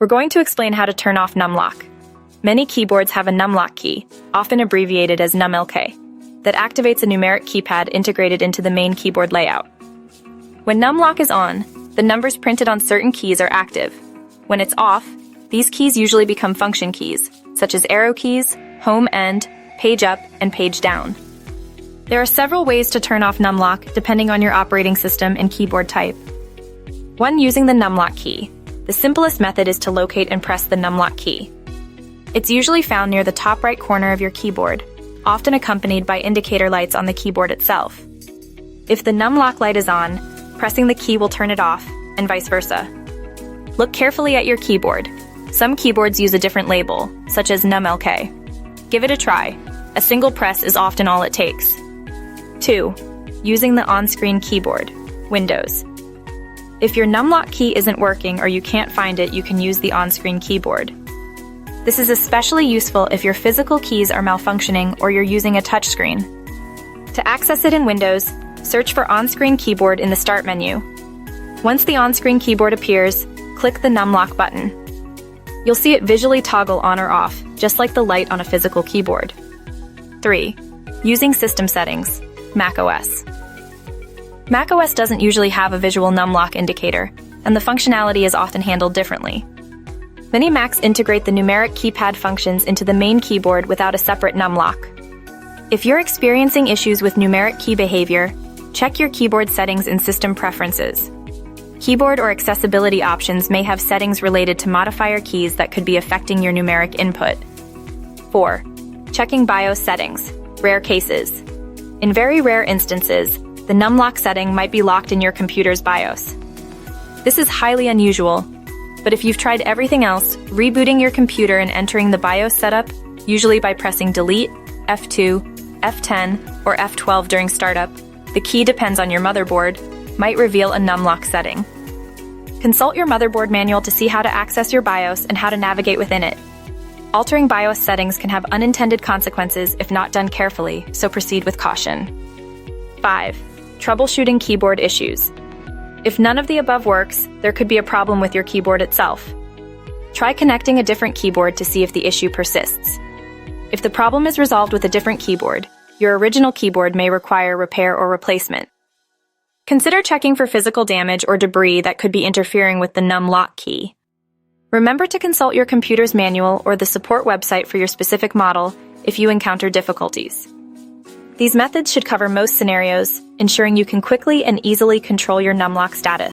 We're going to explain how to turn off numlock. Many keyboards have a numlock key, often abbreviated as numLK, that activates a numeric keypad integrated into the main keyboard layout. When numlock is on, the numbers printed on certain keys are active. When it's off, these keys usually become function keys, such as arrow keys, home end, page up, and page down. There are several ways to turn off numlock depending on your operating system and keyboard type. 1. Using the numlock key. The simplest method is to locate and press the numlock key. It's usually found near the top right corner of your keyboard, often accompanied by indicator lights on the keyboard itself. If the numlock light is on, pressing the key will turn it off, and vice versa. Look carefully at your keyboard. Some keyboards use a different label, such as numLK. Give it a try. A single press is often all it takes. 2. Using the on-screen keyboard. Windows. If your numlock key isn't working or you can't find it, you can use the on-screen keyboard. This is especially useful if your physical keys are malfunctioning or you're using a touchscreen. To access it in Windows, search for on-screen keyboard in the Start menu. Once the on-screen keyboard appears, click the numlock button. You'll see it visually toggle on or off, just like the light on a physical keyboard. 3. Using system settings. macOS. macOS doesn't usually have a visual numlock indicator, and the functionality is often handled differently. Many Macs integrate the numeric keypad functions into the main keyboard without a separate numlock. If you're experiencing issues with numeric key behavior, check your keyboard settings in System Preferences. Keyboard or accessibility options may have settings related to modifier keys that could be affecting your numeric input. 4. Checking BIOS settings. Rare cases. In very rare instances, the numlock setting might be locked in your computer's BIOS. This is highly unusual, but if you've tried everything else, rebooting your computer and entering the BIOS setup, usually by pressing Delete, F2, F10, or F12 during startup, the key depends on your motherboard, might reveal a numlock setting. Consult your motherboard manual to see how to access your BIOS and how to navigate within it. Altering BIOS settings can have unintended consequences if not done carefully, so proceed with caution. 5. Troubleshooting keyboard issues. If none of the above works, there could be a problem with your keyboard itself. Try connecting a different keyboard to see if the issue persists. If the problem is resolved with a different keyboard, your original keyboard may require repair or replacement. Consider checking for physical damage or debris that could be interfering with the numlock key. Remember to consult your computer's manual or the support website for your specific model if you encounter difficulties. These methods should cover most scenarios, ensuring you can quickly and easily control your numlock status.